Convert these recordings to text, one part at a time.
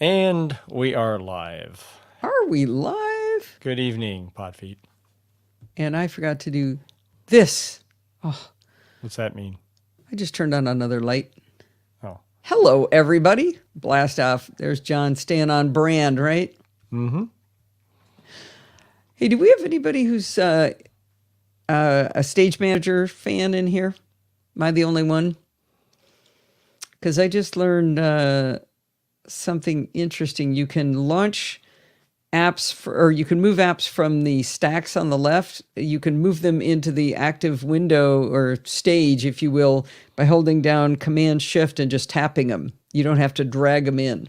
And we are live. Are we live? Good evening, Podfeet. And I forgot to do this. Oh, What's that mean? I just turned on another light. Oh. Hello, everybody. Blast off. There's John staying on brand, right? Mm-hmm. Hey, do we have anybody who's a stage manager fan in here? Am I the only one? Because I just learned something interesting. You can launch apps or you can move apps from the stacks on the left. You can move them into the active window or stage, if you will, by holding down Command Shift and just tapping them. You don't have to drag them in.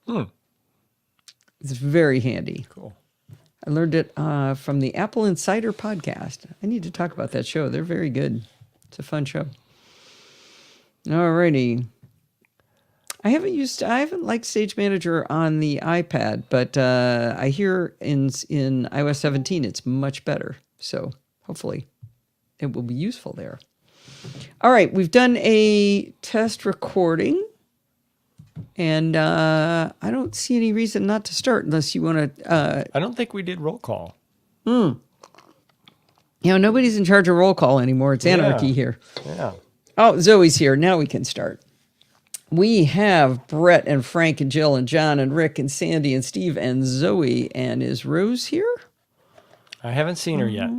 It's very handy. Cool. I learned it from the Apple Insider podcast. I need to talk about that show. They're very good. It's a fun show. All righty. I haven't liked Stage Manager on the iPad, but I hear in iOS 17 it's much better. So hopefully it will be useful there. All right, we've done a test recording, and I don't see any reason not to start unless you want to. I don't think we did roll call. Nobody's in charge of roll call anymore. It's anarchy here. Yeah. Oh, Zoe's here. Now we can start. We have Brett and Frank and Jill and John and Rick and Sandy and Steve and Zoe. And is Rose here? I haven't seen her yet.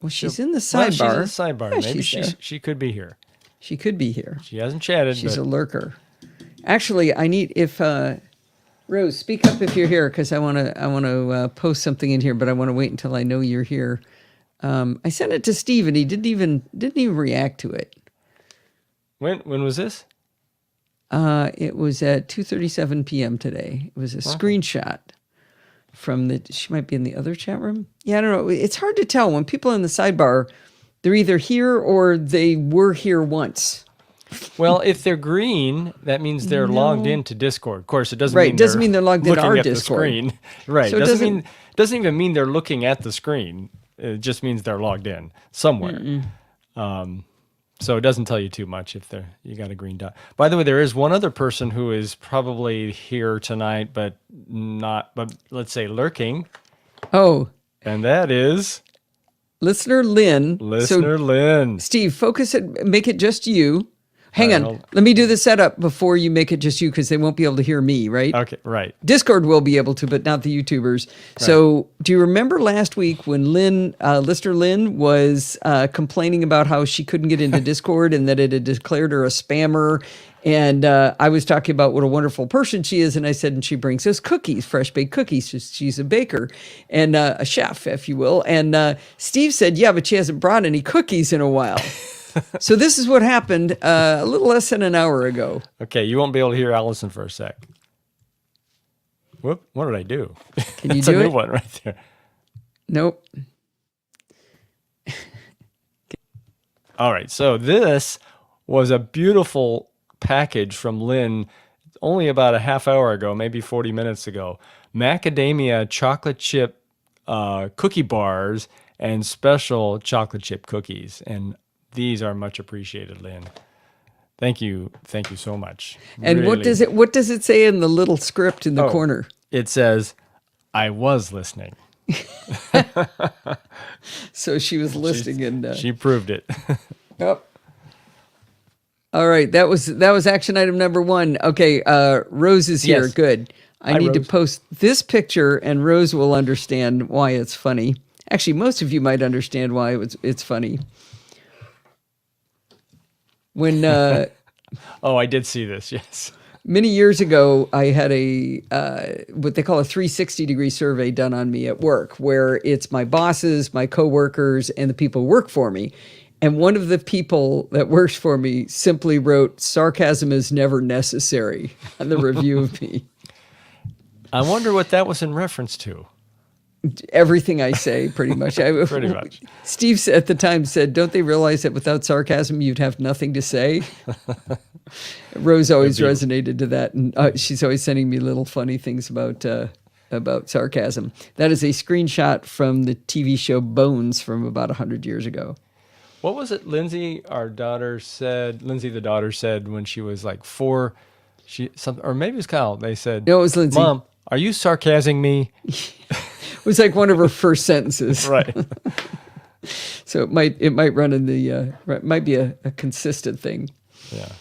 Well, she's in the sidebar. Well, she's in the sidebar. Yeah, Maybe she could be here. She could be here. She hasn't chatted. She's a lurker. Actually, I need Rose, speak up if you're here, because I want to post something in here, but I want to wait until I know you're here. I sent it to Steve, and he didn't even react to it. When was this? It was at 2:37 p.m. today. It was a screenshot from she might be in the other chat room. Yeah, I don't know. It's hard to tell when people in the sidebar, they're either here or they were here once. Well, if they're green, that means they're logged into Discord. Of course, it doesn't Right, mean doesn't mean they're logged into looking our at Discord. The screen. Right. So it doesn't even mean they're looking at the screen. It just means they're logged in somewhere. So it doesn't tell you too much if you got a green dot. By the way, there is one other person who is probably here tonight, but let's say lurking. Oh. And that is Listener Lynn. Lynn. Steve, focus it, make it just you. Hang on. Hold. Let me do the setup before you make it just you, because they won't be able to hear me, right? Okay, right. Discord will be able to, but not the YouTubers. Right. So do you remember last week when Listener Lynn was complaining about how she couldn't get into Discord and that it had declared her a spammer? And I was talking about what a wonderful person she is. And I said, and she brings us cookies, fresh baked cookies. She's a baker and a chef, if you will. And Steve said, yeah, but she hasn't brought any cookies in a while. So this is what happened a little less than an hour ago. Okay, you won't be able to hear Allison for a sec. Whoop, what did I do? Can you That's do a new it? one right there. Nope. All right, so this was a beautiful package from Lynn only about a half hour ago, maybe 40 minutes ago. Macadamia chocolate chip cookie bars and special chocolate chip cookies. And these are much appreciated, Lynn. Thank you so much. And really. what does it say in the little script in the corner? It says, "I was listening." So she was listening, and she proved it. Yep. All right, that was action item number 1. Okay, Rose is here. Yes. Good. I need to Rose. post this picture, and Rose will understand why it's funny. Actually, most of you might understand why it's funny. When Oh, I did see this. Yes. many years ago, I had a what they call a 360-degree survey done on me at work, where it's my bosses, my coworkers, and the people who work for me. And one of the people that works for me simply wrote, "Sarcasm is never necessary," on the review of me. I wonder what that was in reference to. Everything I say, pretty much. Pretty much. Steve at the time said, "Don't they realize that without sarcasm, you'd have nothing to say?" Rose always resonated to that, and she's always sending me little funny things about sarcasm. That is a screenshot from the TV show Bones from about 100 years ago. What was it Lindsay, the daughter, said when she was like 4? or maybe it was Kyle. They said, No, it was Lindsay. Mom, are you sarcasming me? It was like one of her first sentences. Right. So it might run in the it might be a consistent thing. Yeah.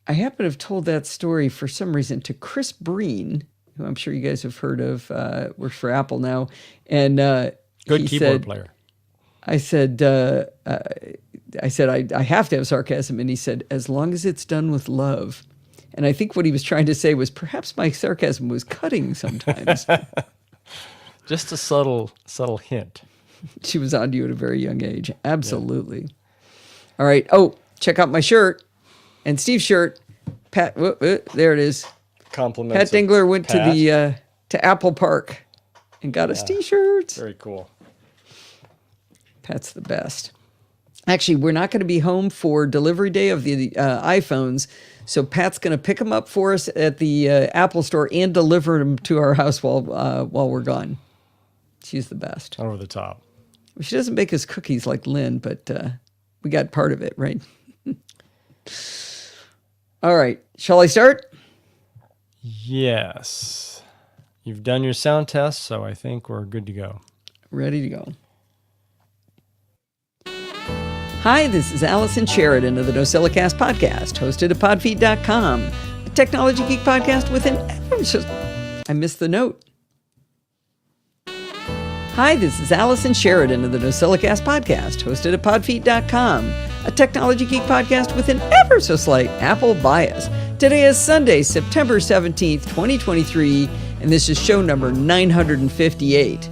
I happen to have told that story for some reason to Chris Breen, who I'm sure you guys have heard of, works for Apple now, and Good keyboard player. I said I have to have sarcasm, and he said, as long as it's done with love. And I think what he was trying to say was perhaps my sarcasm was cutting sometimes. Just a subtle hint. She was on to you at a very young age. Absolutely. Yeah. All right. Oh, check out my shirt and Steve's shirt. Pat, there it is. Compliments. Pat Dingler went to Apple Park and got us T-shirts. Very cool. Pat's the best. Actually, we're not going to be home for delivery day of the iPhones, so Pat's going to pick them up for us at the Apple store and deliver them to our house while we're gone. She's the best. Over the top. She doesn't bake us cookies like Lynn, but we got part of it, right? All right. Shall I start? Yes. You've done your sound test, so I think we're good to go. Ready to go. Hi, this is Allison Sheridan of the NosillaCast podcast, hosted at podfeed.com, a technology geek podcast with an... I missed the note. Hi, this is Allison Sheridan of the NosillaCast podcast, hosted at podfeed.com, a technology geek podcast with an ever so slight Apple bias. Today is Sunday, September 17th, 2023, and this is show number 958.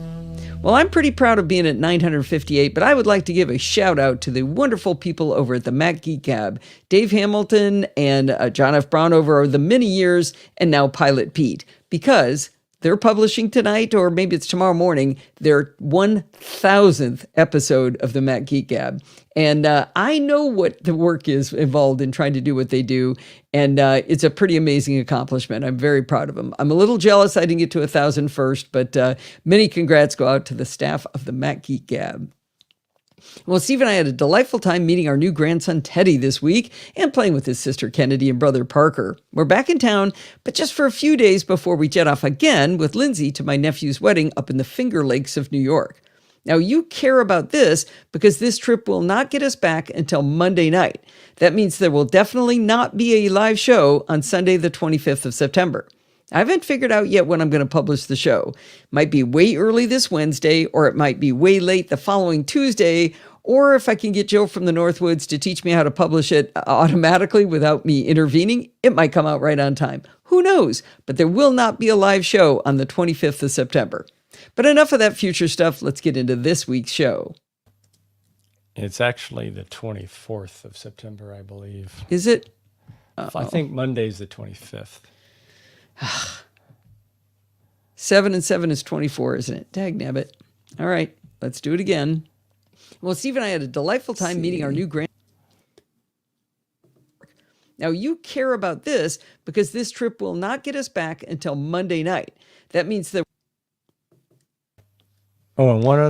Well, I'm pretty proud of being at 958, but I would like to give a shout out to the wonderful people over at the Mac Geek Gab, Dave Hamilton and John F. Brown over the many years, and now Pilot Pete, because they're publishing tonight, or maybe it's tomorrow morning, their 1,000th episode of the Mac Geek Gab. And I know what the work is involved in trying to do what they do, and it's a pretty amazing accomplishment. I'm very proud of them. I'm a little jealous I didn't get to 1,000 first, but many congrats go out to the staff of the Mac Geek Gab. Well, Steve and I had a delightful time meeting our new grandson, Teddy, this week and playing with his sister, Kennedy, and brother, Parker. We're back in town, but just for a few days before we jet off again with Lindsay to my nephew's wedding up in the Finger Lakes of New York. Now, you care about this because this trip will not get us back until Monday night. That means there will definitely not be a live show on Sunday, the 25th of September. I haven't figured out yet when I'm going to publish the show. Might be way early this Wednesday, or it might be way late the following Tuesday, or if I can get Jill from the Northwoods to teach me how to publish it automatically without me intervening, it might come out right on time. Who knows? But there will not be a live show on the 25th of September. But enough of that future stuff. Let's get into this week's show. It's actually the 24th of September, I believe. Is it? I think Monday's the 25th. 7 and 7 is 24, isn't it? Dagnabbit. All right, let's do it again. Well, Steve and I had a delightful time meeting our new grand. Now, you care about this because this trip will not get us back until Monday night. That means that... Oh, and one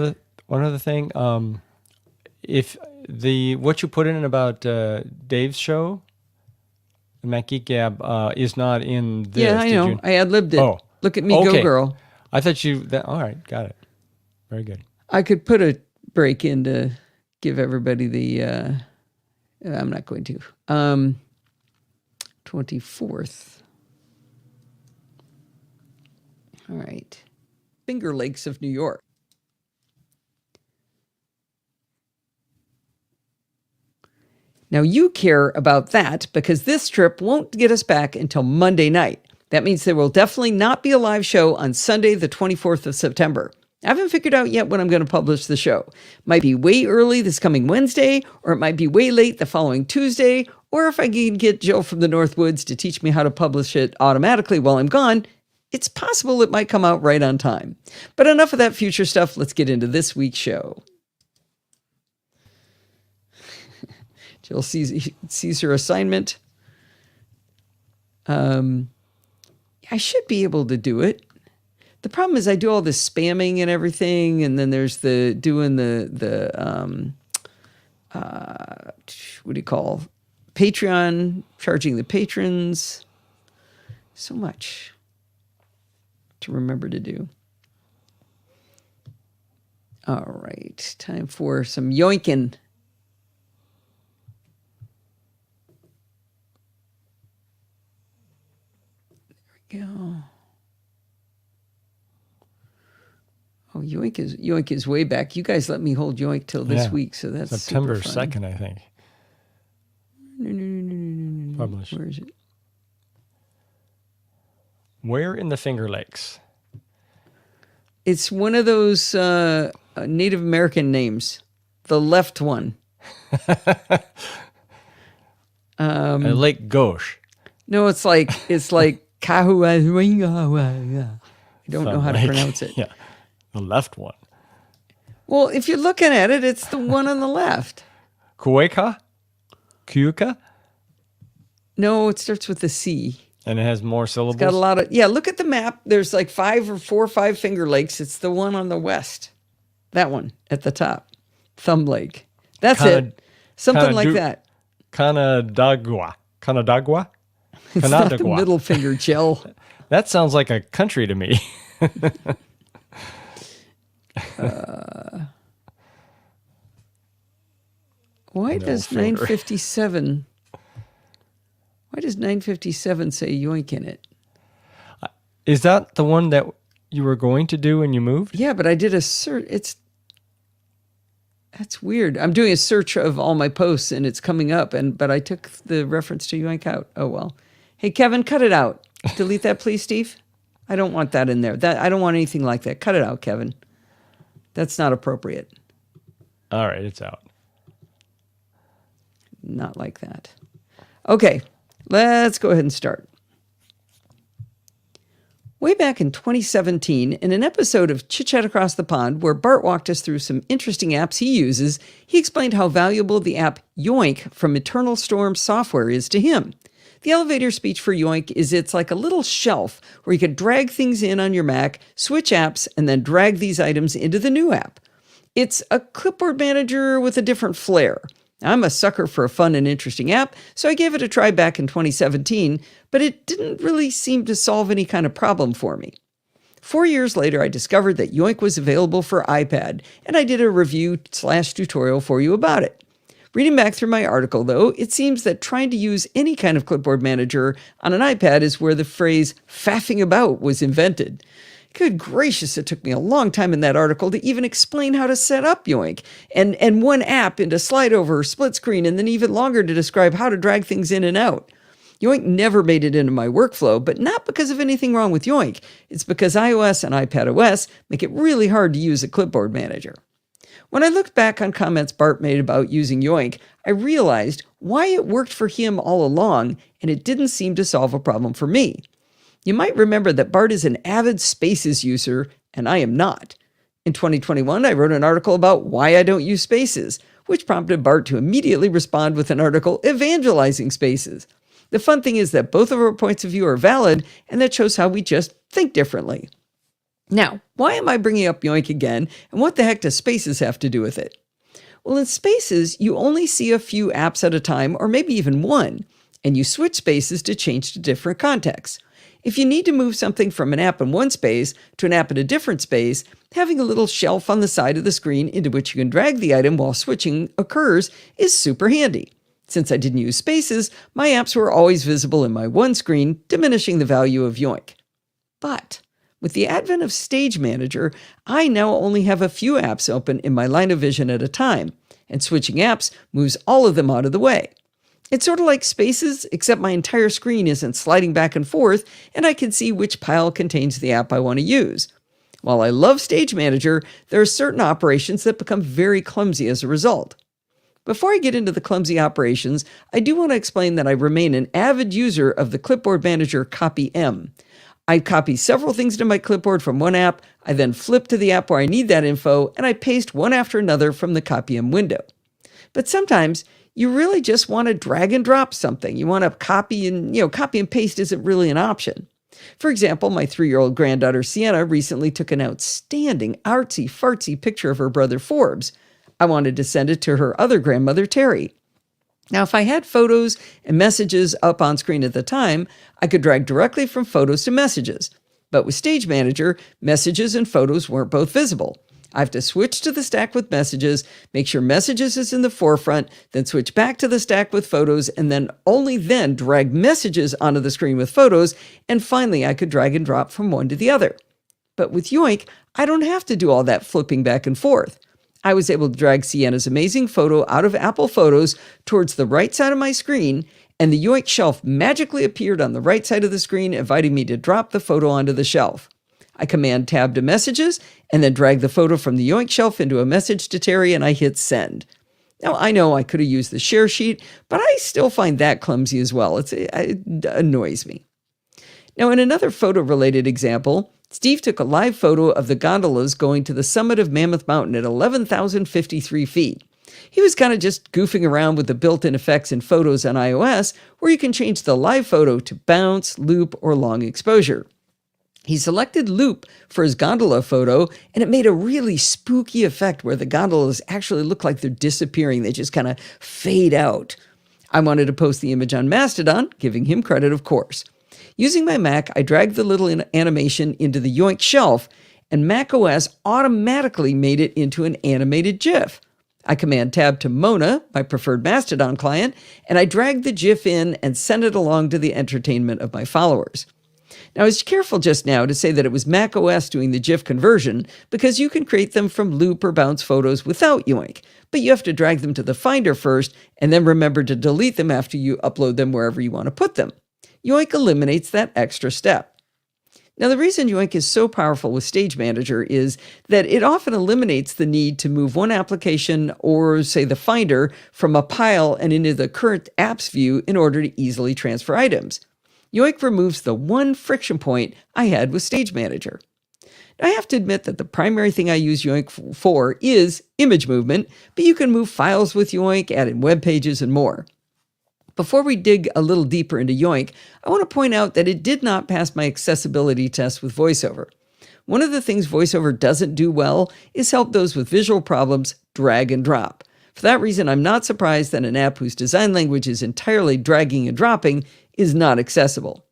other thing. If what you put in about Dave's show, the Mac Geek Gab, is not in this. Yeah, I know. I ad-libbed it. Oh, look at me, okay. Go girl. I thought all right, got it. Very good. I could put a break in to give everybody the... I'm not going to. 24th. All right. Finger Lakes of New York. Now, you care about that because this trip won't get us back until Monday night. That means there will definitely not be a live show on Sunday, the 24th of September. I haven't figured out yet when I'm going to publish the show. Might be way early this coming Wednesday, or it might be way late the following Tuesday, or if I can get Jill from the Northwoods to teach me how to publish it automatically while I'm gone, it's possible it might come out right on time. But enough of that future stuff. Let's get into this week's show. Jill sees her assignment. I should be able to do it. The problem is I do all this spamming and everything, and then there's doing the what do you call Patreon, charging the patrons. So much to remember to do. All right, time for some yoinking. There we go. Oh, Yoink is way back. You guys let me hold Yoink till this week, so that's September super fun. 2nd, I think. No. Published. Where is it? Where in the Finger Lakes? It's one of those Native American names. The left one. Lake Gauche. No, it's like Kahuawinga. I don't know how to pronounce it. Yeah, the left one. Well, if you're looking at it, it's the one on the left. Kueka? Kuka? No, it starts with a C. And it has more syllables? Got a lot of, look at the map. There's like 4 or 5 Finger Lakes. It's the one on the west. That one at the top. Thumb Lake. That's it. Something like that. Canadagua. It's not the middle finger, Jill. That sounds like a country to me. Why does 957... Why does 957 say yoink in it? Is that the one that you were going to do when you moved? Yeah, but I did a search. That's weird. I'm doing a search of all my posts and it's coming up, but I took the reference to yoink out. Oh, well. Hey, Kevin, cut it out. Delete that, please, Steve. I don't want that in there. I don't want anything like that. Cut it out, Kevin. That's not appropriate. All right, it's out. Not like that. Okay. Let's go ahead and start. Way back in 2017, in an episode of Chit Chat Across the Pond, where Bart walked us through some interesting apps he uses, he explained how valuable the app Yoink from Eternal Storm Software is to him. The elevator speech for Yoink is it's like a little shelf where you could drag things in on your Mac, switch apps, and then drag these items into the new app. It's a clipboard manager with a different flair. I'm a sucker for a fun and interesting app, so I gave it a try back in 2017, but it didn't really seem to solve any kind of problem for me. 4 years later, I discovered that Yoink was available for iPad, and I did a review/tutorial for you about it. Reading back through my article, though, it seems that trying to use any kind of clipboard manager on an iPad is where the phrase faffing about was invented. Good gracious, it took me a long time in that article to even explain how to set up Yoink, and one app into slide over or split screen, and then even longer to describe how to drag things in and out. Yoink never made it into my workflow, but not because of anything wrong with Yoink. It's because iOS and iPadOS make it really hard to use a clipboard manager. When I looked back on comments Bart made about using Yoink, I realized why it worked for him all along, and it didn't seem to solve a problem for me. You might remember that Bart is an avid Spaces user, and I am not. In 2021, I wrote an article about why I don't use Spaces, which prompted Bart to immediately respond with an article evangelizing Spaces. The fun thing is that both of our points of view are valid, and that shows how we just think differently. Now, why am I bringing up Yoink again, and what the heck does Spaces have to do with it? Well, in Spaces, you only see a few apps at a time, or maybe even one, and you switch spaces to change to different contexts. If you need to move something from an app in one space to an app in a different space, having a little shelf on the side of the screen into which you can drag the item while switching occurs is super handy. Since I didn't use Spaces, my apps were always visible in my one screen, diminishing the value of Yoink. But with the advent of Stage Manager, I now only have a few apps open in my line of vision at a time, and switching apps moves all of them out of the way. It's sort of like Spaces, except my entire screen isn't sliding back and forth, and I can see which pile contains the app I want to use. While I love Stage Manager, there are certain operations that become very clumsy as a result. Before I get into the clumsy operations, I do want to explain that I remain an avid user of the clipboard manager Copy M. I copy several things to my clipboard from one app, I then flip to the app where I need that info, and I paste one after another from the Copy M window. But sometimes you really just want to drag and drop something. You want to copy and paste isn't really an option. For example, my 3-year-old granddaughter Sienna recently took an outstanding artsy-fartsy picture of her brother Forbes. I wanted to send it to her other grandmother Terry. Now, if I had photos and messages up on screen at the time, I could drag directly from photos to messages. But with Stage Manager, messages and photos weren't both visible. I have to switch to the stack with messages, make sure messages is in the forefront, then switch back to the stack with photos, and then only then drag messages onto the screen with photos, and finally I could drag and drop from one to the other. But with Yoink, I don't have to do all that flipping back and forth. I was able to drag Sienna's amazing photo out of Apple Photos towards the right side of my screen, and the Yoink shelf magically appeared on the right side of the screen, inviting me to drop the photo onto the shelf. I Command Tab to Messages, and then drag the photo from the Yoink shelf into a message to Terry, and I hit Send. Now, I know I could have used the share sheet, but I still find that clumsy as well. It annoys me. Now, in another photo-related example, Steve took a live photo of the gondolas going to the summit of Mammoth Mountain at 11,053 feet. He was kind of just goofing around with the built-in effects in Photos on iOS, where you can change the live photo to bounce, loop, or long exposure. He selected loop for his gondola photo, and it made a really spooky effect where the gondolas actually look like they're disappearing. They just kind of fade out. I wanted to post the image on Mastodon, giving him credit, of course. Using my Mac, I dragged the little animation into the Yoink shelf, and macOS automatically made it into an animated GIF. I Command Tab to Mona, my preferred Mastodon client, and I dragged the GIF in and sent it along to the entertainment of my followers. Now, I was careful just now to say that it was macOS doing the GIF conversion because you can create them from loop or bounce photos without Yoink, but you have to drag them to the Finder first and then remember to delete them after you upload them wherever you want to put them. Yoink eliminates that extra step. Now, the reason Yoink is so powerful with Stage Manager is that it often eliminates the need to move one application or, say, the Finder from a pile and into the current apps view in order to easily transfer items. Yoink removes the one friction point I had with Stage Manager. Now, I have to admit that the primary thing I use Yoink for is image movement, but you can move files with Yoink, add in web pages, and more. Before we dig a little deeper into Yoink, I want to point out that it did not pass my accessibility test with VoiceOver. One of the things VoiceOver doesn't do well is help those with visual problems drag and drop. For that reason, I'm not surprised that an app whose design language is entirely dragging and dropping is not accessible.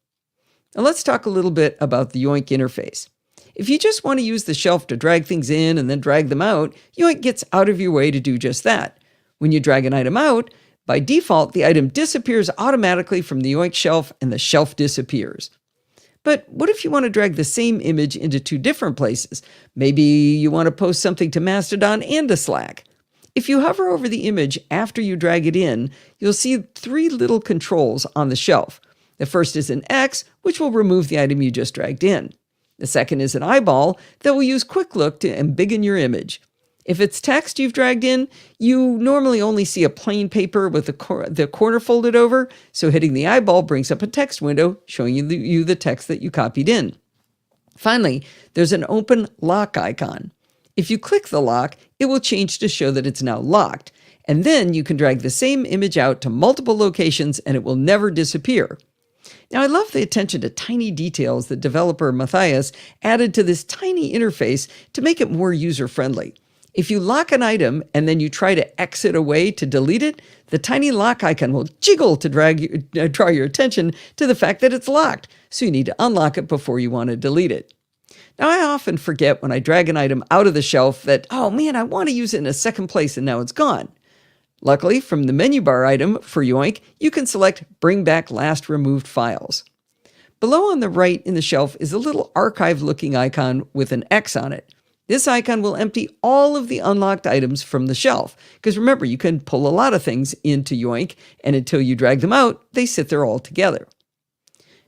Now let's talk a little bit about the Yoink interface. If you just want to use the shelf to drag things in and then drag them out, Yoink gets out of your way to do just that. When you drag an item out, by default, the item disappears automatically from the Yoink shelf and the shelf disappears. But what if you want to drag the same image into two different places? Maybe you want to post something to Mastodon and to Slack. If you hover over the image after you drag it in, you'll see three little controls on the shelf. The first is an X, which will remove the item you just dragged in. The second is an eyeball that will use Quick Look to embiggen your image. If it's text you've dragged in, you normally only see a plain paper with the corner folded over, so hitting the eyeball brings up a text window showing you the text that you copied in. Finally, there's an open lock icon. If you click the lock, it will change to show that it's now locked, and then you can drag the same image out to multiple locations and it will never disappear. Now, I love the attention to tiny details that developer Matthias added to this tiny interface to make it more user-friendly. If you lock an item and then you try to exit away to delete it, the tiny lock icon will jiggle to draw your attention to the fact that it's locked, so you need to unlock it before you want to delete it. Now, I often forget when I drag an item out of the shelf that, oh man, I want to use it in a second place and now it's gone. Luckily, from the menu bar item for Yoink, you can select Bring Back Last Removed Files. Below on the right in the shelf is a little archive-looking icon with an X on it. This icon will empty all of the unlocked items from the shelf, because remember, you can pull a lot of things into Yoink, and until you drag them out, they sit there all together.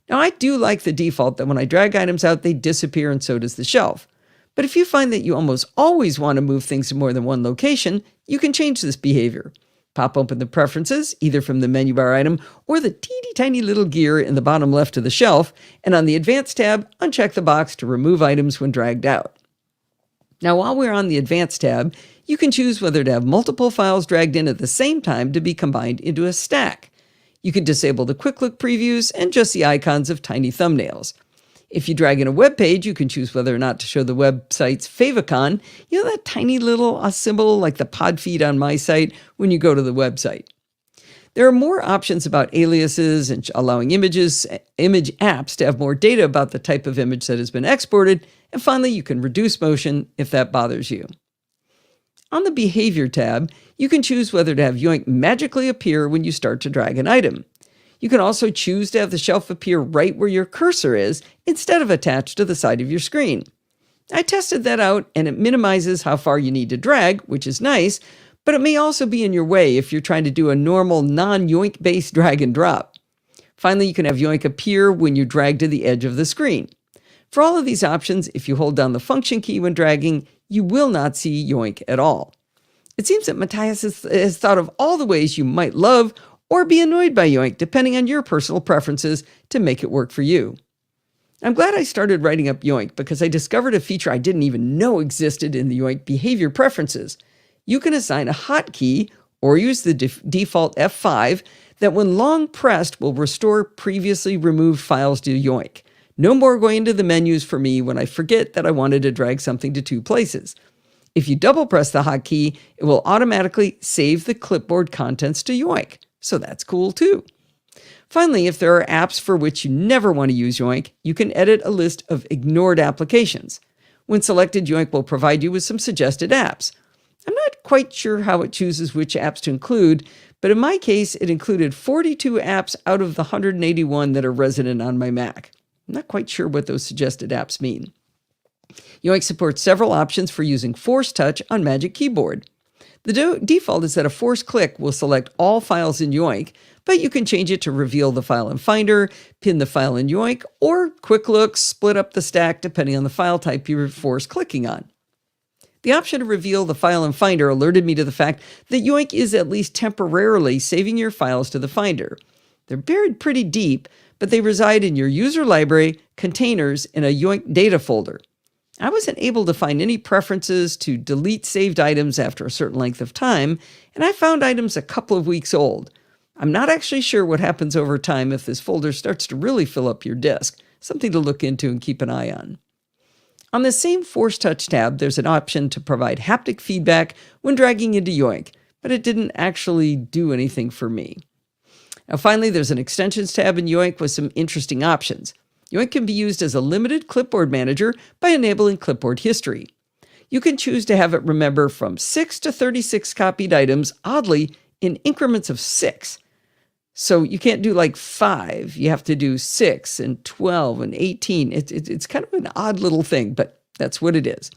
Now, I do like the default that when I drag items out, they disappear and so does the shelf. But if you find that you almost always want to move things to more than one location, you can change this behavior. Pop open the preferences, either from the menu bar item or the teeny tiny little gear in the bottom left of the shelf, and on the Advanced tab, uncheck the box to remove items when dragged out. Now, while we're on the Advanced tab, you can choose whether to have multiple files dragged in at the same time to be combined into a stack. You can disable the Quick Look previews and just the icons of tiny thumbnails. If you drag in a web page, you can choose whether or not to show the website's favicon, that tiny little symbol like the pod feed on my site when you go to the website. There are more options about aliases and allowing image apps to have more data about the type of image that has been exported. And finally, you can reduce motion if that bothers you. On the Behavior tab, you can choose whether to have Yoink magically appear when you start to drag an item. You can also choose to have the shelf appear right where your cursor is instead of attached to the side of your screen. I tested that out, and it minimizes how far you need to drag, which is nice, but it may also be in your way if you're trying to do a normal non-Yoink-based drag and drop. Finally, you can have Yoink appear when you drag to the edge of the screen. For all of these options, if you hold down the Function key when dragging, you will not see Yoink at all. It seems that Matthias has thought of all the ways you might love or be annoyed by Yoink, depending on your personal preferences, to make it work for you. I'm glad I started writing up Yoink because I discovered a feature I didn't even know existed in the Yoink behavior preferences. You can assign a hotkey or use the default F5 that when long pressed will restore previously removed files to Yoink. No more going into the menus for me when I forget that I wanted to drag something to 2 places. If you double press the hotkey, it will automatically save the clipboard contents to Yoink. So that's cool too. Finally, if there are apps for which you never want to use Yoink, you can edit a list of ignored applications. When selected, Yoink will provide you with some suggested apps. I'm not quite sure how it chooses which apps to include, but in my case, it included 42 apps out of the 181 that are resident on my Mac. I'm not quite sure what those suggested apps mean. Yoink supports several options for using Force Touch on Magic Keyboard. The default is that a force click will select all files in Yoink, but you can change it to reveal the file in Finder, pin the file in Yoink, or quick look, split up the stack depending on the file type you're force clicking on. The option to reveal the file in Finder alerted me to the fact that Yoink is at least temporarily saving your files to the Finder. They're buried pretty deep, but they reside in your user library, containers, in a Yoink data folder. I wasn't able to find any preferences to delete saved items after a certain length of time, and I found items a couple of weeks old. I'm not actually sure what happens over time if this folder starts to really fill up your disk, something to look into and keep an eye on. On the same Force Touch tab, there's an option to provide haptic feedback when dragging into Yoink, but it didn't actually do anything for me. Now finally, there's an Extensions tab in Yoink with some interesting options. Yoink can be used as a limited clipboard manager by enabling clipboard history. You can choose to have it remember from 6 to 36 copied items, oddly, in increments of 6. So you can't do like 5. You have to do 6 and 12 and 18. It's kind of an odd little thing, but that's what it is.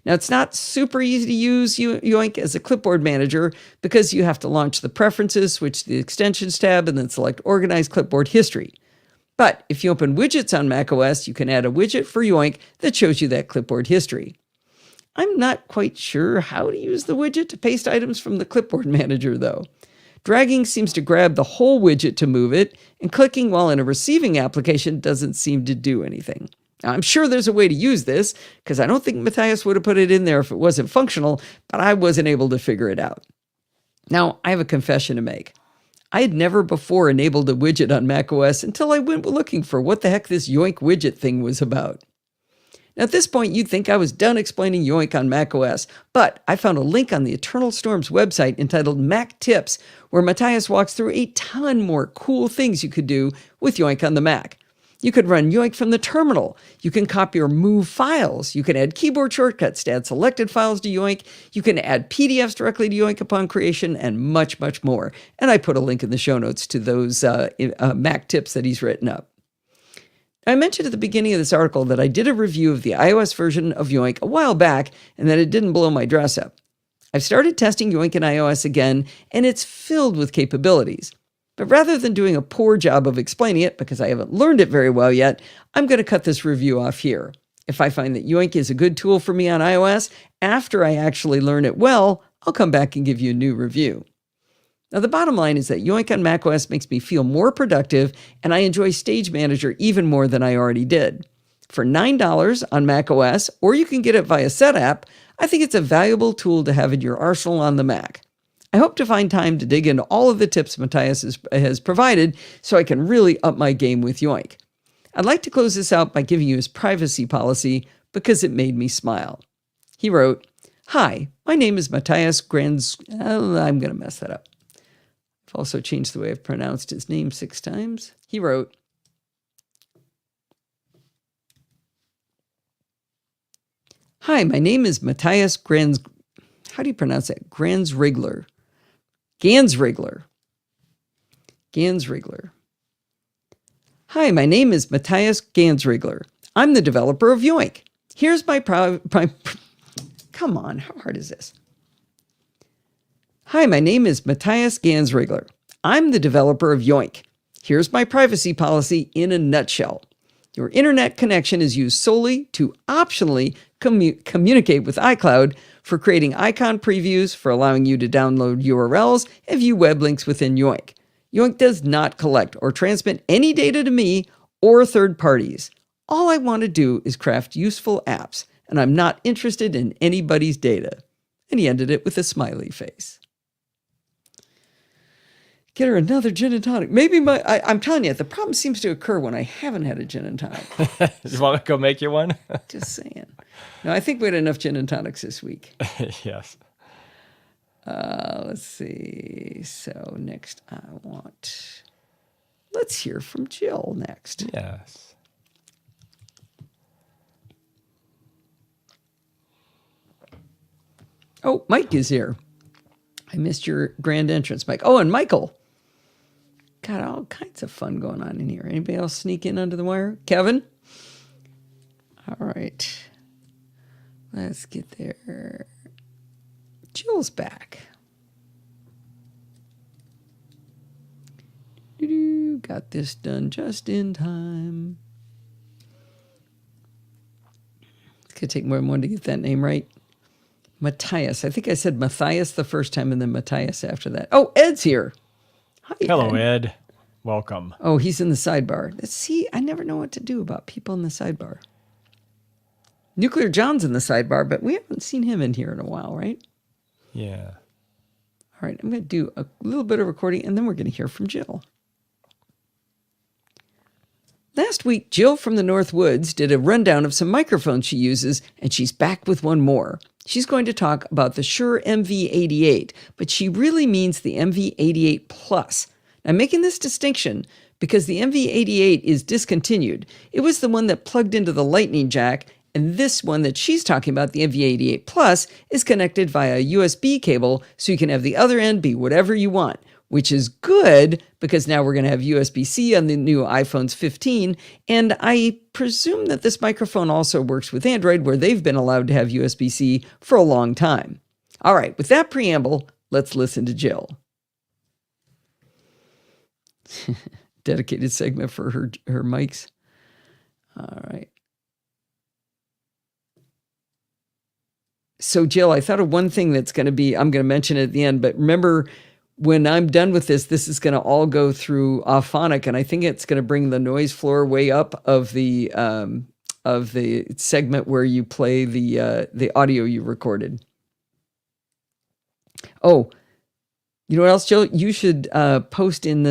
Now, it's not super easy to use Yoink as a clipboard manager because you have to launch the Preferences, switch to the Extensions tab, and then select Organize Clipboard History. But if you open Widgets on macOS, you can add a widget for Yoink that shows you that clipboard history. I'm not quite sure how to use the widget to paste items from the clipboard manager, though. Dragging seems to grab the whole widget to move it, and clicking while in a receiving application doesn't seem to do anything. Now, I'm sure there's a way to use this, because I don't think Matthias would have put it in there if it wasn't functional, but I wasn't able to figure it out. Now, I have a confession to make. I had never before enabled a widget on macOS until I went looking for what the heck this Yoink widget thing was about. Now, at this point, you'd think I was done explaining Yoink on macOS, but I found a link on the Eternal Storms website entitled Mac Tips, where Matthias walks through a ton more cool things you could do with Yoink on the Mac. You could run Yoink from the terminal. You can copy or move files. You can add keyboard shortcuts to add selected files to Yoink. You can add PDFs directly to Yoink upon creation, and much, much more. And I put a link in the show notes to those Mac tips that he's written up. I mentioned at the beginning of this article that I did a review of the iOS version of Yoink a while back and that it didn't blow my dress up. I've started testing Yoink in iOS again, and it's filled with capabilities. But rather than doing a poor job of explaining it, because I haven't learned it very well yet, I'm going to cut this review off here. If I find that Yoink is a good tool for me on iOS, after I actually learn it well, I'll come back and give you a new review. Now, the bottom line is that Yoink on macOS makes me feel more productive, and I enjoy Stage Manager even more than I already did. For $9 on macOS, or you can get it via SetApp, I think it's a valuable tool to have in your arsenal on the Mac. I hope to find time to dig into all of the tips Matthias has provided so I can really up my game with Yoink. I'd like to close this out by giving you his privacy policy because it made me smile. He wrote, "Hi, my name is Matthias I'm going to mess that up. I've also changed the way I've pronounced his name 6 times. He wrote, "Hi, my name is Matthias Grans. How do you pronounce that? Gansrigler. Hi, my name is Matthias Gansrigler. I'm the developer of Yoink. Here's my come on, how hard is this? Hi, my name is Matthias Gansrigler. I'm the developer of Yoink. Here's my privacy policy in a nutshell. Your internet connection is used solely to optionally communicate with iCloud for creating icon previews, for allowing you to download URLs and view web links within Yoink. Yoink does not collect or transmit any data to me or third parties. All I want to do is craft useful apps, and I'm not interested in anybody's data." And he ended it with a smiley face. Get her another gin and tonic. Maybe I'm telling you, the problem seems to occur when I haven't had a gin and tonic. You want to go make you one? Just saying. No, I think we had enough gin and tonics this week. Yes. Let's see. So next let's hear from Jill next. Yes. Oh, Mike is here. I missed your grand entrance, Mike. Oh, and Michael. Got all kinds of fun going on in here. Anybody else sneak in under the wire? Kevin? All right. Let's get there. Jill's back. Got this done just in time. It's going to take more than one to get that name right. Matthias. I think I said Matthias the first time and then Matthias after that. Oh, Ed's here. Hi, Hello, Ed. Welcome. Oh, he's in the sidebar. See, I never know what to do about people in the sidebar. Nuclear John's in the sidebar, but we haven't seen him in here in a while, right? Yeah. All right, I'm going to do a little bit of recording, and then we're going to hear from Jill. Last week, Jill from the North Woods did a rundown of some microphones she uses, and she's back with one more. She's going to talk about the Shure MV88, but she really means the MV88 Plus. I'm making this distinction because the MV88 is discontinued. It was the one that plugged into the lightning jack, and this one that she's talking about, the MV88 Plus, is connected via a USB cable, so you can have the other end be whatever you want, which is good because now we're going to have USB-C on the new iPhones 15, and I presume that this microphone also works with Android, where they've been allowed to have USB-C for a long time. All right, with that preamble, let's listen to Jill. Dedicated segment for her mics. All right. So Jill, I thought of one thing that's going to be, I'm going to mention it at the end, but remember when I'm done with this is going to all go through Auphonic, and I think it's going to bring the noise floor way up of the segment where you play the audio you recorded. Oh, you know what else, Jill? You should post in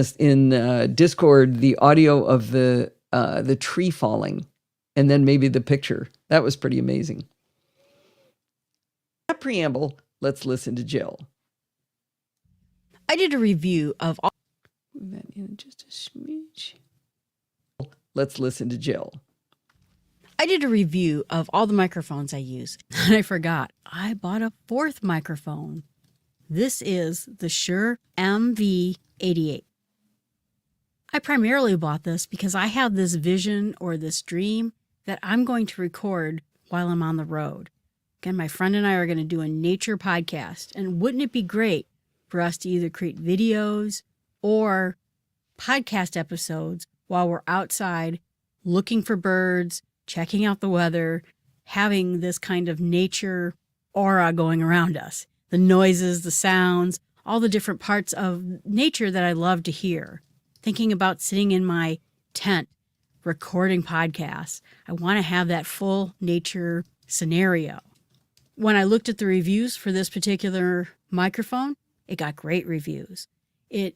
Discord the audio of the tree falling, and then maybe the picture. That was pretty amazing. That preamble, let's listen to Jill. I did a review of all. Move that in just a smidge. Let's listen to Jill. I did a review of all the microphones I use, and I forgot. I bought a fourth microphone. This is the Shure MV88. I primarily bought this because I have this vision or this dream that I'm going to record while I'm on the road. Again, my friend and I are going to do a nature podcast, and wouldn't it be great for us to either create videos or podcast episodes while we're outside looking for birds, checking out the weather, having this kind of nature aura going around us. The noises, the sounds, all the different parts of nature that I love to hear. Thinking about sitting in my tent, recording podcasts. I want to have that full nature scenario. When I looked at the reviews for this particular microphone, it got great reviews. It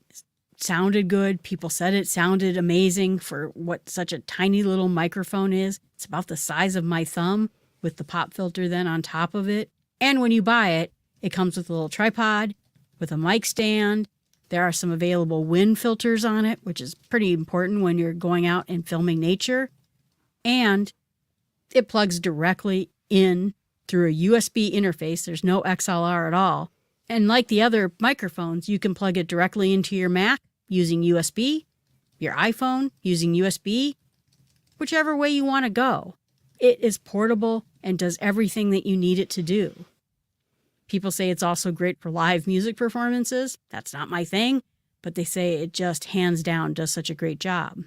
sounded good. People said it sounded amazing for what such a tiny little microphone is. It's about the size of my thumb with the pop filter then on top of it. And when you buy it, it comes with a little tripod, with a mic stand, There are some available wind filters on it, which is pretty important when you're going out and filming nature. And it plugs directly in through a USB interface. There's no XLR at all. And like the other microphones, you can plug it directly into your Mac using USB, your iPhone using USB, whichever way you want to go. It is portable and does everything that you need it to do. People say it's also great for live music performances. That's not my thing, but they say it just hands down does such a great job.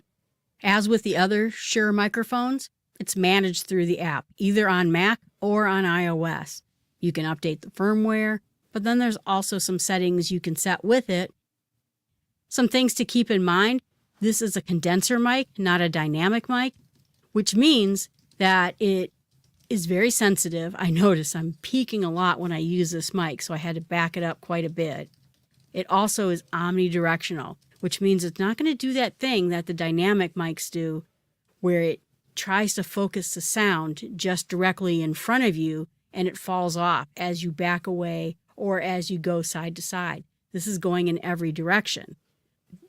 As with the other Shure microphones, it's managed through the app, either on Mac or on iOS. You can update the firmware, but then there's also some settings you can set with it. Some things to keep in mind: this is a condenser mic, not a dynamic mic, which means that it is very sensitive. I notice I'm peaking a lot when I use this mic, so I had to back it up quite a bit. It also is omnidirectional, which means it's not going to do that thing that the dynamic mics do, where it tries to focus the sound just directly in front of you and it falls off as you back away or as you go side to side. This is going in every direction.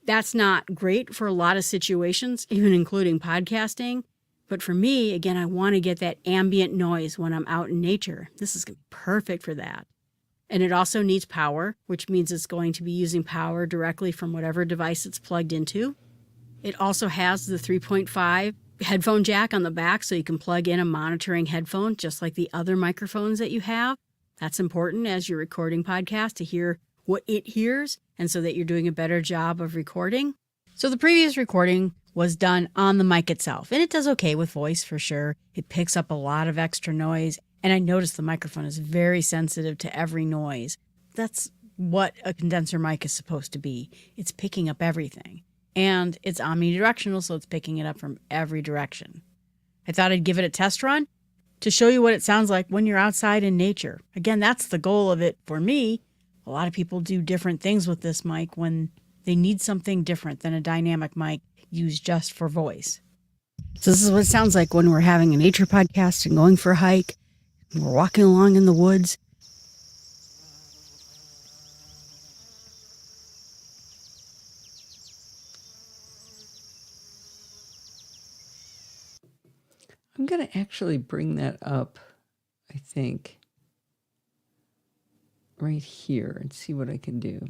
That's not great for a lot of situations, even including podcasting. But for me, again, I want to get that ambient noise when I'm out in nature. This is perfect for that. And it also needs power, which means it's going to be using power directly from whatever device it's plugged into. It also has the 3.5 headphone jack on the back, so you can plug in a monitoring headphone, just like the other microphones that you have. That's important as you're recording podcasts, to hear what it hears, and so that you're doing a better job of recording. So the previous recording was done on the mic itself, and it does okay with voice for sure. It picks up a lot of extra noise, and I noticed the microphone is very sensitive to every noise. That's what a condenser mic is supposed to be. It's picking up everything, and it's omnidirectional, so it's picking it up from every direction. I thought I'd give it a test run to show you what it sounds like when you're outside in nature. Again, that's the goal of it for me. A lot of people do different things with this mic when they need something different than a dynamic mic used just for voice. So this is what it sounds like when we're having a nature podcast and going for a hike, and we're walking along in the woods. I'm going to actually bring that up, I think, right here and see what I can do.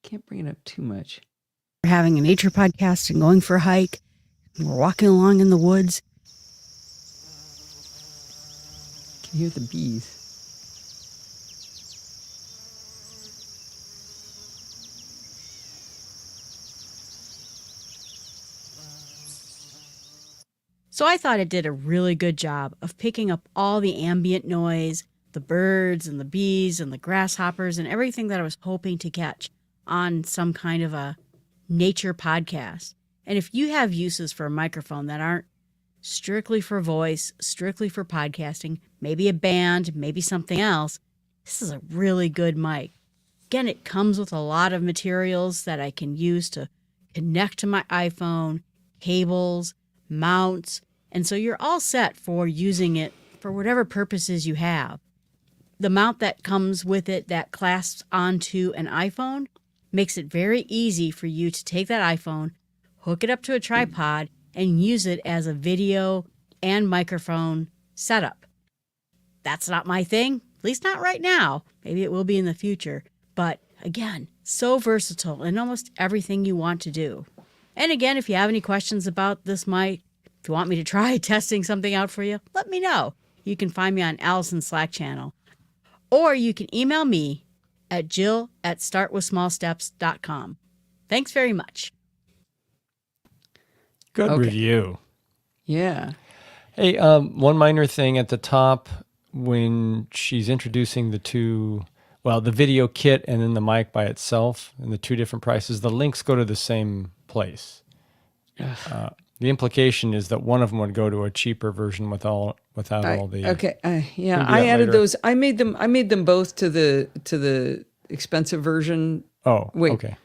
Can't bring it up too much. We're having a nature podcast and going for a hike, and we're walking along in the woods. Can hear the bees. So I thought it did a really good job of picking up all the ambient noise, the birds and the bees and the grasshoppers and everything that I was hoping to catch on some kind of a nature podcast. And if you have uses for a microphone that aren't strictly for voice, strictly for podcasting, maybe a band, maybe something else, this is a really good mic. Again, it comes with a lot of materials that I can use to connect to my iPhone, cables, mounts, and so you're all set for using it for whatever purposes you have. The mount that comes with it that clasps onto an iPhone makes it very easy for you to take that iPhone, hook it up to a tripod, and use it as a video and microphone setup. That's not my thing, at least not right now. Maybe it will be in the future. But again, so versatile in almost everything you want to do. And again, if you have any questions about this mic, if you want me to try testing something out for you, let me know. You can find me on Allison's Slack channel. Or you can email me at jill@startwithsmallsteps.com. Thanks very much. Good Okay. review. Yeah. Hey, one minor thing at the top when she's introducing the video kit and then the mic by itself and the two different prices, the links go to the same place. The implication is that one of them would go to a cheaper version without all the. Okay. Yeah, We'll do I that added later. those. I made them both to the expensive version. Oh, Wait. okay.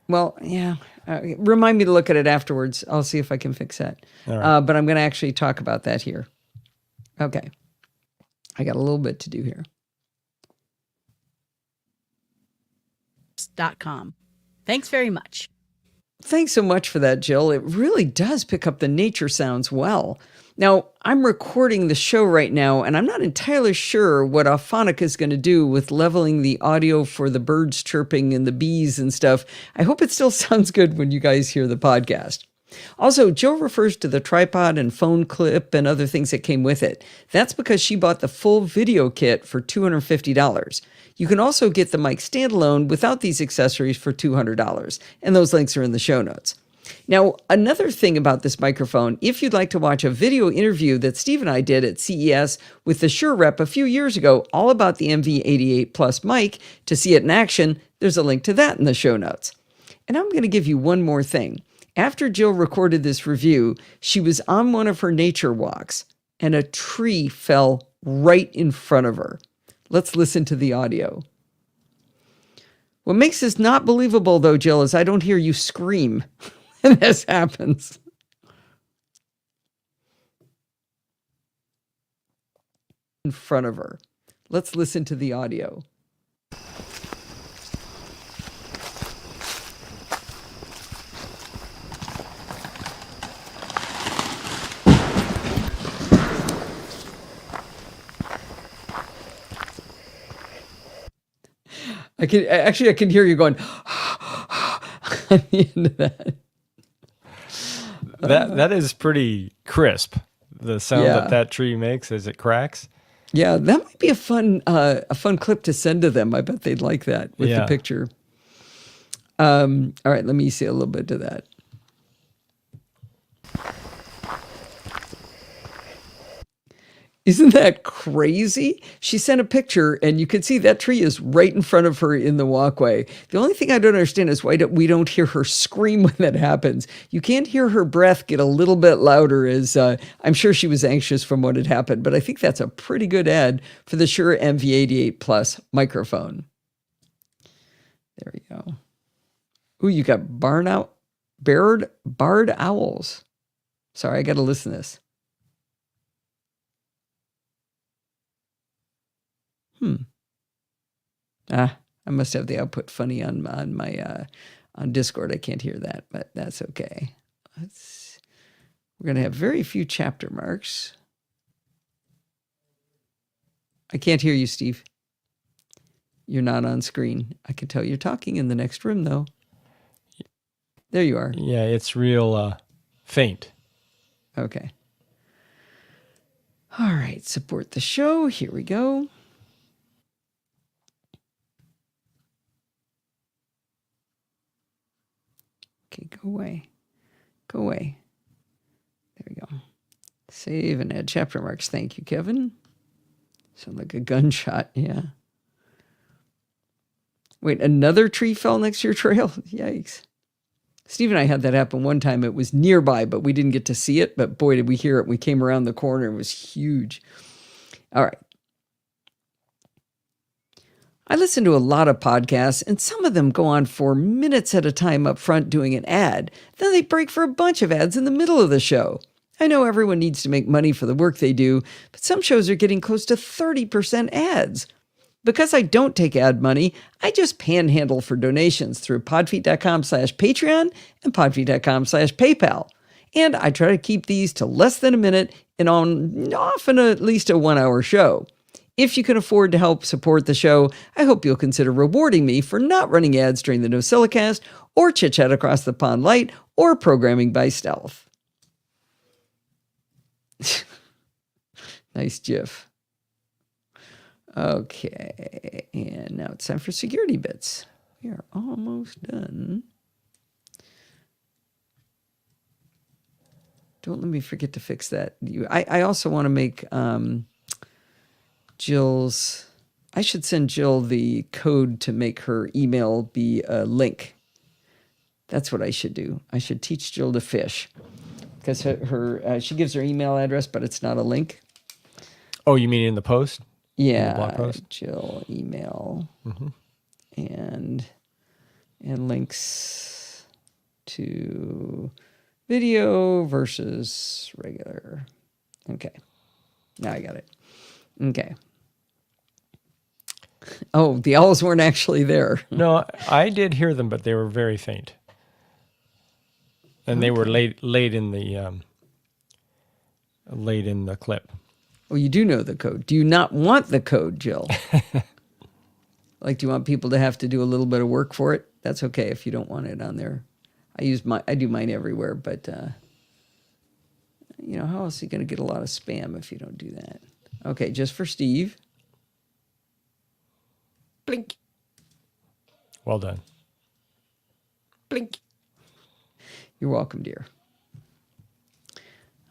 Well, yeah. Remind me to look at it afterwards. I'll see if I can fix that. All right. But I'm going to actually talk about that here. Okay. I got a little bit to do here. NosillaCast.com. Thanks very much. Thanks so much for that, Jill. It really does pick up the nature sounds well. Now, I'm recording the show right now, and I'm not entirely sure what Auphonic is going to do with leveling the audio for the birds chirping and the bees and stuff. I hope it still sounds good when you guys hear the podcast. Also, Jill refers to the tripod and phone clip and other things that came with it. That's because she bought the full video kit for $250. You can also get the mic standalone without these accessories for $200, and those links are in the show notes. Now, another thing about this microphone, if you'd like to watch a video interview that Steve and I did at CES with the Shure Rep a few years ago, all about the MV88 Plus mic, to see it in action, there's a link to that in the show notes. And I'm going to give you one more thing. After Jill recorded this review, she was on one of her nature walks, and a tree fell right in front of her. Let's listen to the audio. What makes this not believable, though, Jill, is I don't hear you scream when this happens. In front of her. Let's listen to the audio. I can hear you going at the end of that. That is pretty crisp. The sound Yeah. that tree makes as it cracks. Yeah, that might be a fun clip to send to them. I bet they'd like that with the Yeah. picture. All right, let me see a little bit of that. Isn't that crazy? She sent a picture, and you can see that tree is right in front of her in the walkway. The only thing I don't understand is why we don't hear her scream when that happens. You can't hear her breath get a little bit louder, as I'm sure she was anxious from what had happened, but I think that's a pretty good ad for the Shure MV88 Plus microphone. There we go. Ooh, you got barred owls. Sorry, I got to listen to this. I must have the output funny on my on Discord. I can't hear that, but that's okay. We're going to have very few chapter marks. I can't hear you, Steve. You're not on screen. I can tell you're talking in the next room, though. There you are. Yeah, it's real faint. Okay. All right, support the show. Here we go. Okay, go away. Go away. There we go. Save and add chapter marks. Thank you, Kevin. Sound like a gunshot, yeah. Wait, another tree fell next to your trail? Yikes. Steve and I had that happen one time. It was nearby, but we didn't get to see it. But boy, did we hear it. We came around the corner. It was huge. All right. I listen to a lot of podcasts, and some of them go on for minutes at a time up front doing an ad. Then they break for a bunch of ads in the middle of the show. I know everyone needs to make money for the work they do, but some shows are getting close to 30% ads. Because I don't take ad money, I just panhandle for donations through podfeet.com/Patreon and podfeet.com/PayPal. And I try to keep these to less than a minute and on often at least a 1 hour show. If you can afford to help support the show, I hope you'll consider rewarding me for not running ads during the NosillaCast or Chit Chat Across the Pond Light or Programming by Stealth. Nice GIF. Okay, and now it's time for security bits. We are almost done. Don't let me forget to fix that. I also want to make Jill's... I should send Jill the code to make her email be a link. That's what I should do. I should teach Jill to fish. Because she gives her email address, but it's not a link. Oh, you mean in the post? Yeah, blog post? Jill email and links to video versus regular. Okay, now I got it. Okay. Oh, the owls weren't actually there. No, I did hear them, but they were very faint. And they were late in the clip. Oh, you do know the code. Do you not want the code, Jill? Like, do you want people to have to do a little bit of work for it? That's okay if you don't want it on there. I do mine everywhere, but you know, how else are you going to get a lot of spam if you don't do that? Okay, just for Steve. Blink, Well done. blink. You're welcome, dear.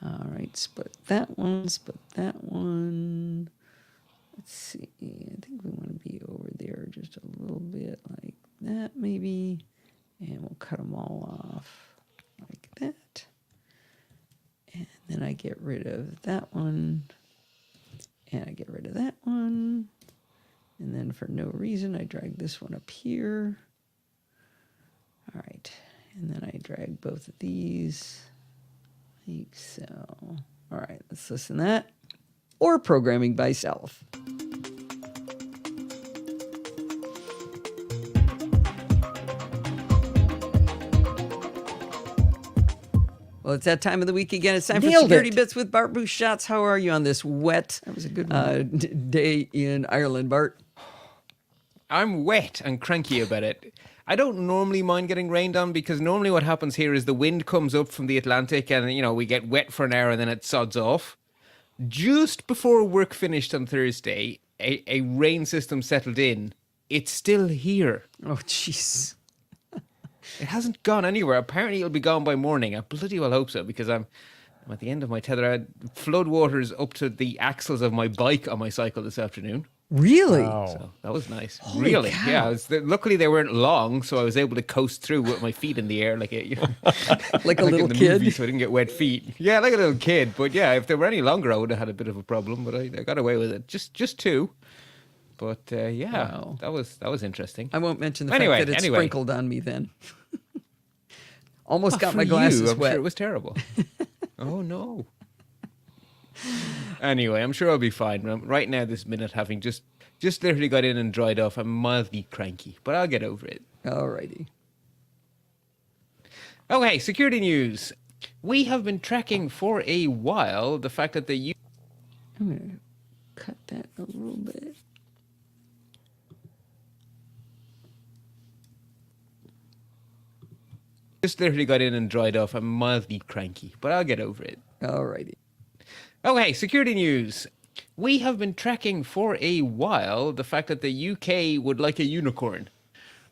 All right, split that one, split that one. Let's see. I think we want to be over there just a little bit like that, maybe. And we'll cut them all off like that. And then I get rid of that one. And I get rid of that one. And then for no reason, I drag this one up here. All right. And then I drag both of these like so. All right, let's listen to that. Or programming by self. Well, it's that time of the week again. It's time for Nailed Security it. Bits with Bart Bouchatz. How are you on this wet That was a good one. day in Ireland, Bart? I'm wet and cranky about it. I don't normally mind getting rained on because normally what happens here is the wind comes up from the Atlantic and, you know, we get wet for an hour and then it sods off. Just before work finished on Thursday, a rain system settled in. It's still here. Oh, jeez. It hasn't gone anywhere. Apparently it'll be gone by morning. I bloody well hope so because I'm at the end of my tether. I had flood waters up to the axles of my bike on my cycle this afternoon. Really? Wow. So that was nice. Holy Really? cow. Yeah. Luckily, they weren't long, so I was able to coast through with my feet in the air like a Like a like little in the kid? movie, so I didn't get wet feet. Yeah, like a little kid. But yeah, if they were any longer, I would have had a bit of a problem. But I got away with it. Just two. But yeah, Wow. that was interesting. I won't mention the Anyway, fact that it anyway. sprinkled on me then. Almost got For my you, glasses I'm wet. sure it was terrible. Oh no. Anyway, I'm sure I'll be fine. Right now, this minute, having just literally got in and dried off, I'm mildly cranky, but I'll get over it. All righty. Okay, security news. We have been tracking for a while the fact that the I'm going to cut that a little bit. just literally got in and dried off. I'm mildly cranky, but I'll get over it. All righty. Okay, security news. We have been tracking for a while the fact that the UK would like a unicorn.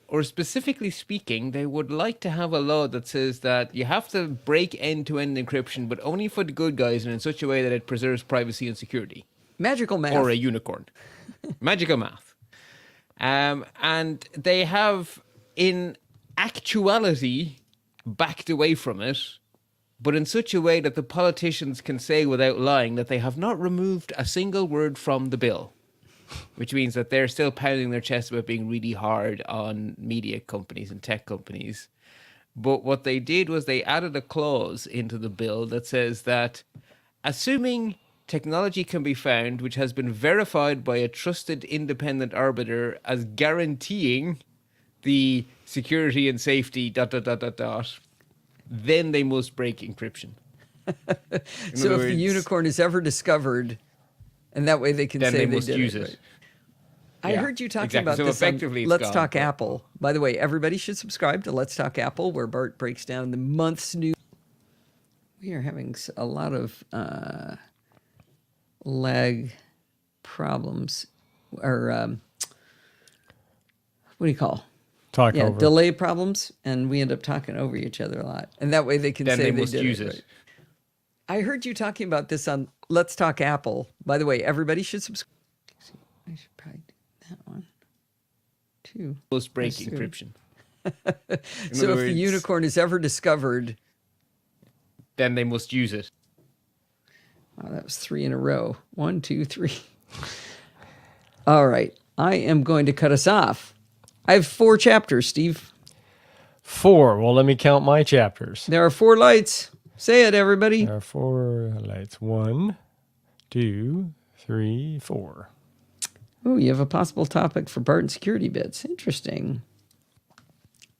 Or specifically speaking, they would like to have a law that says that you have to break end-to-end encryption, but only for the good guys and in such a way that it preserves privacy and security. Magical math. Or a unicorn. Magical math. And they have, in actuality, backed away from it, but in such a way that the politicians can say without lying that they have not removed a single word from the bill. Which means that they're still pounding their chest about being really hard on media companies and tech companies. But what they did was they added a clause into the bill that says that assuming technology can be found which has been verified by a trusted independent arbiter as guaranteeing the security and safety ... then they must break encryption. In So other if the words, unicorn is ever discovered, and that way they can then say they they must did use it. it. Right? I Yeah, heard you talking exactly. about So this on effectively it's Let's gone, Talk but- Apple. By the way, everybody should subscribe to Let's Talk Apple, where Bart breaks down the month's news. We are having a lot of lag problems, or what do you call? Talk Yeah, over. delay problems, and we end up talking over each other a lot. And that way they can Then say they they must did use it. it. Right. I heard you talking about this on Let's Talk Apple. By the way, everybody should subscribe. I should probably do that one too. Must break That's true. encryption. In So other if the words, unicorn is ever discovered, then they must use it. wow, that was 3 in a row. 1, 2, 3. All right, I am going to cut us off. I have 4 chapters, Steve. 4. Well, let me count my chapters. There are 4 lights. Say it, everybody. There are 4 lights. 1, 2, 3, 4. Oh, you have a possible topic for Bart and security bits. Interesting.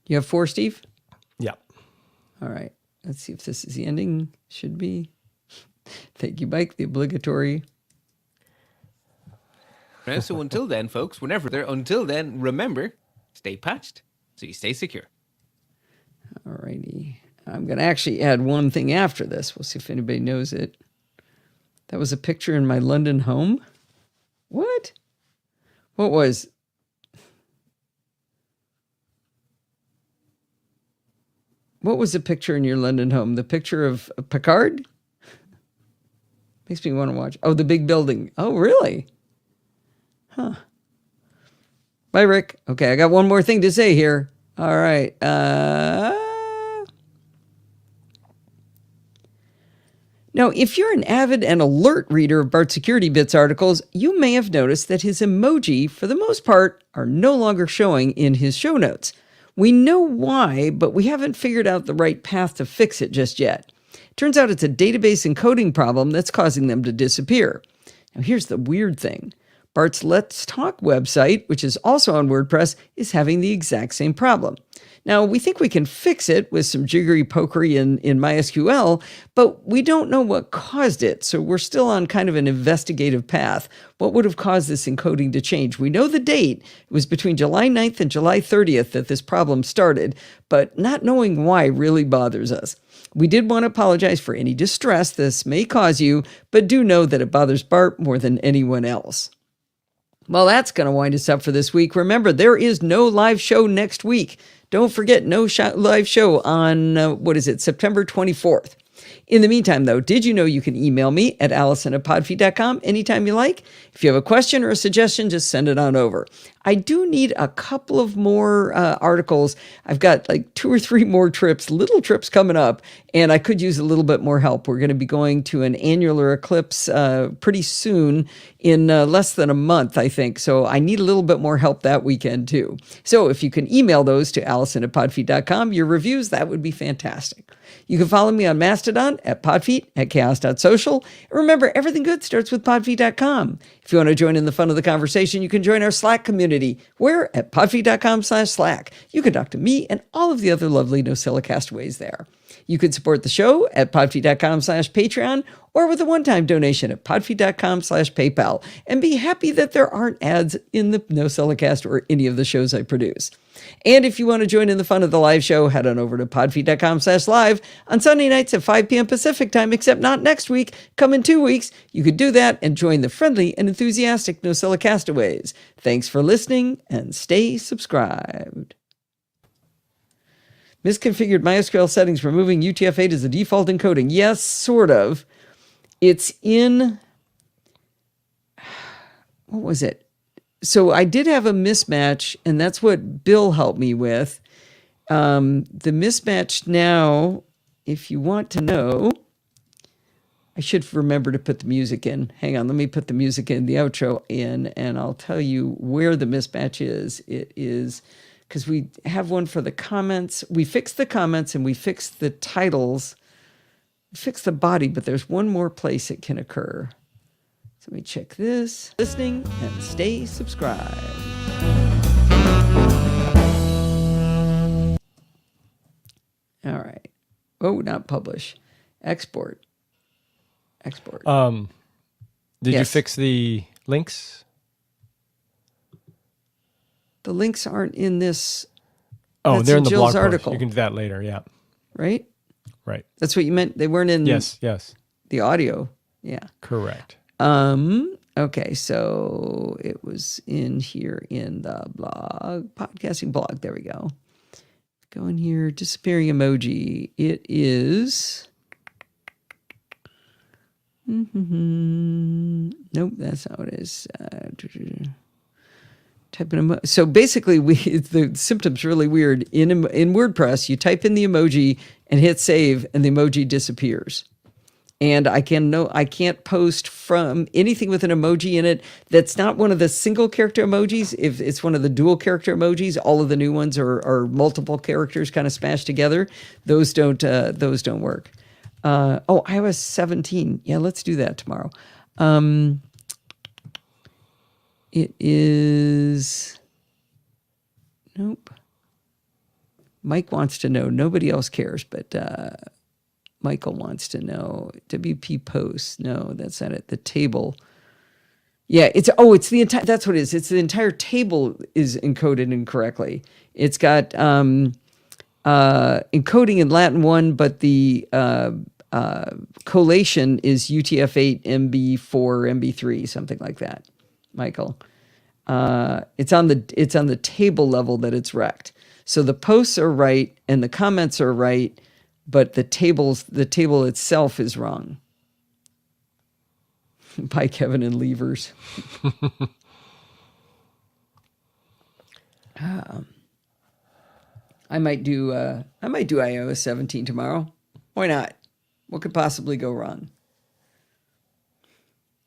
You have 4, Steve? Yeah. All right. Let's see if this is the ending. Should be. Thank you, Mike. The obligatory. So until then, folks, until then, remember, stay patched so you stay secure. All righty. I'm going to actually add one thing after this. We'll see if anybody knows it. That was a picture in my London home. What? What was? What was the picture in your London home? The picture of Picard? Makes me want to watch. Oh, the big building. Oh, really? Huh. Bye, Rick. Okay, I got one more thing to say here. All right. Now, if you're an avid and alert reader of Bart Security Bits articles, you may have noticed that his emoji, for the most part, are no longer showing in his show notes. We know why, but we haven't figured out the right path to fix it just yet. Turns out it's a database encoding problem that's causing them to disappear. Now, here's the weird thing. Bart's Let's Talk website, which is also on WordPress, is having the exact same problem. Now, we think we can fix it with some jiggery pokery in MySQL, but we don't know what caused it, so we're still on kind of an investigative path. What would have caused this encoding to change? We know the date. It was between July 9th and July 30th that this problem started, but not knowing why really bothers us. We did want to apologize for any distress this may cause you, but do know that it bothers Bart more than anyone else. Well, that's going to wind us up for this week. Remember, there is no live show next week. Don't forget, no live show on, September 24th. In the meantime, though, did you know you can email me at allison@podfeet.com anytime you like? If you have a question or a suggestion, just send it on over. I do need a couple of more articles. I've got like 2 or 3 more little trips coming up, and I could use a little bit more help. We're going to be going to an annular eclipse pretty soon in less than a month, I think. So I need a little bit more help that weekend, too. So if you can email those to allison@podfeet.com, your reviews, that would be fantastic. You can follow me on Mastodon at Podfeet, at chaos.social. And remember, everything good starts with podfeet.com. If you want to join in the fun of the conversation, you can join our Slack community. We're at podfeet.com/Slack. You can talk to me and all of the other lovely NosillaCast ways there. You can support the show at podfeet.com/Patreon or with a one-time donation at podfeet.com/PayPal, and be happy that there aren't ads in the NosillaCast or any of the shows I produce. And if you want to join in the fun of the live show, head on over to podfeet.com/live on Sunday nights at 5 p.m. Pacific time, except not next week. Come in 2 weeks. You could do that and join the friendly and enthusiastic NosillaCastaways. Thanks for listening and stay subscribed. Misconfigured MySQL settings, removing UTF-8 as the default encoding. Yes, sort of. It's in, what was it? So I did have a mismatch, and that's what Bill helped me with. The mismatch now, if you want to know, I should remember to put the music in. Hang on, let me put the music in, the outro in, and I'll tell you where the mismatch is. It is, because we have one for the comments. We fixed the comments and we fixed the titles. We fixed the body, but there's one more place it can occur. So let me check this. Listening and stay subscribed. All right. Oh, not publish. Export. Did you Yes. fix the links? The links aren't in this. Oh, That's they're in in the Jill's blog post. article. You can do that later. Yeah. Right? Right. That's what you meant. They weren't in Yes. the audio. Yeah. Correct. Okay, so it was in here in the blog, podcasting blog. There we go. Go in here, disappearing emoji. It is. Nope, that's not what it is. Type in so basically, the symptom's really weird. In WordPress, you type in the emoji and hit save, and the emoji disappears. And I can't post from anything with an emoji in it that's not one of the single character emojis. If it's one of the dual character emojis, all of the new ones are multiple characters kind of smashed together. Those don't work. iOS 17. Yeah, let's do that tomorrow. It is. Nope. Mike wants to know. Nobody else cares, but Michael wants to know. WP Post. No, that's not it. The table. Yeah, it's the entire. That's what it is. It's the entire table is encoded incorrectly. It's got encoding in Latin 1, but the collation is UTF-8 MB4 MB3, something like that. Michael, it's on the table level that it's wrecked. So the posts are right and the comments are right, but the table itself is wrong. By Kevin and Levers. I might do iOS 17 tomorrow. Why not? What could possibly go wrong?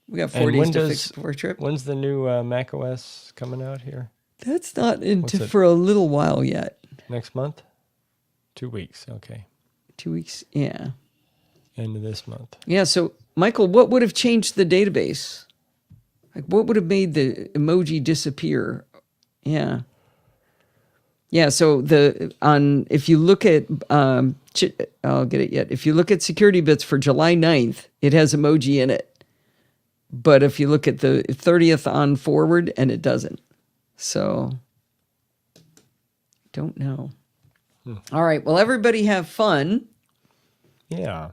We got 4 days to fix it before trip. When's the new Mac OS coming out here? That's not for a little while yet. Next month? 2 weeks. Okay. 2 weeks. Yeah. End of this month. Yeah. So, Michael, what would have changed the database? Like, what would have made the emoji disappear? Yeah. Yeah. So if you look at I'll get it yet. If you look at security bits for July 9th, it has emoji in it. But if you look at the 30th on forward, and it doesn't. So, don't know. All right. Well, everybody have fun. Yeah.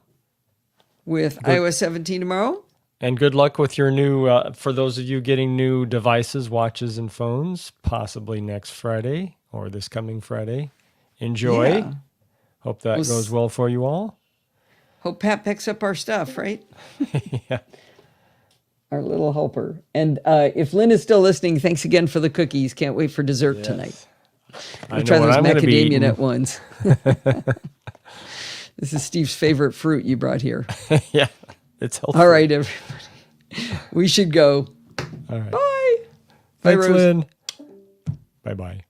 With iOS 17 tomorrow. And good luck with your new, for those of you getting new devices, watches, and phones, possibly next Friday or this coming Friday. Enjoy. Yeah. Hope that goes well for you all. Hope Pat picks up our stuff, right? Yeah. Our little helper. And if Lynn is still listening, thanks again for the cookies. Can't wait for dessert tonight. We'll try those macadamia nut ones. This is Steve's favorite fruit you brought here. Yeah, it's healthy. All right, everybody. We should go. All right. Bye. Thanks, Bye, Rose. Lynn. Bye-bye.